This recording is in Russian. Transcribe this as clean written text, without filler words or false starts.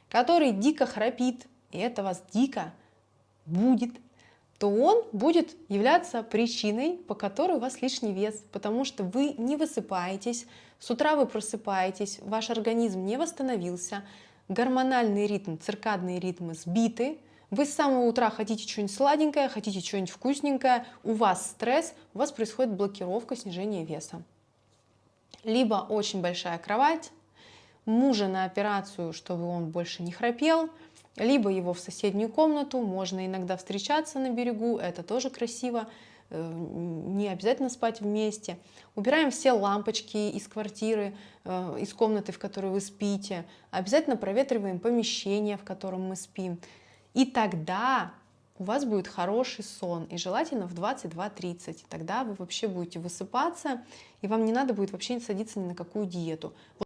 который дико храпит, и это вас дико будет, то он будет являться причиной, по которой у вас лишний вес, потому что вы не высыпаетесь, с утра вы просыпаетесь, ваш организм не восстановился, гормональный ритм, циркадные ритмы сбиты, вы с самого утра хотите что-нибудь сладенькое, хотите что-нибудь вкусненькое, у вас стресс, у вас происходит блокировка, снижение веса. Либо очень большая кровать, мужа на операцию, чтобы он больше не храпел, либо его в соседнюю комнату, можно иногда встречаться на берегу, это тоже красиво, не обязательно спать вместе. Убираем все лампочки из квартиры, из комнаты, в которой вы спите, обязательно проветриваем помещение, в котором мы спим. И тогда у вас будет хороший сон, и желательно в 22:30. Тогда вы вообще будете высыпаться, и вам не надо будет вообще садиться ни на какую диету.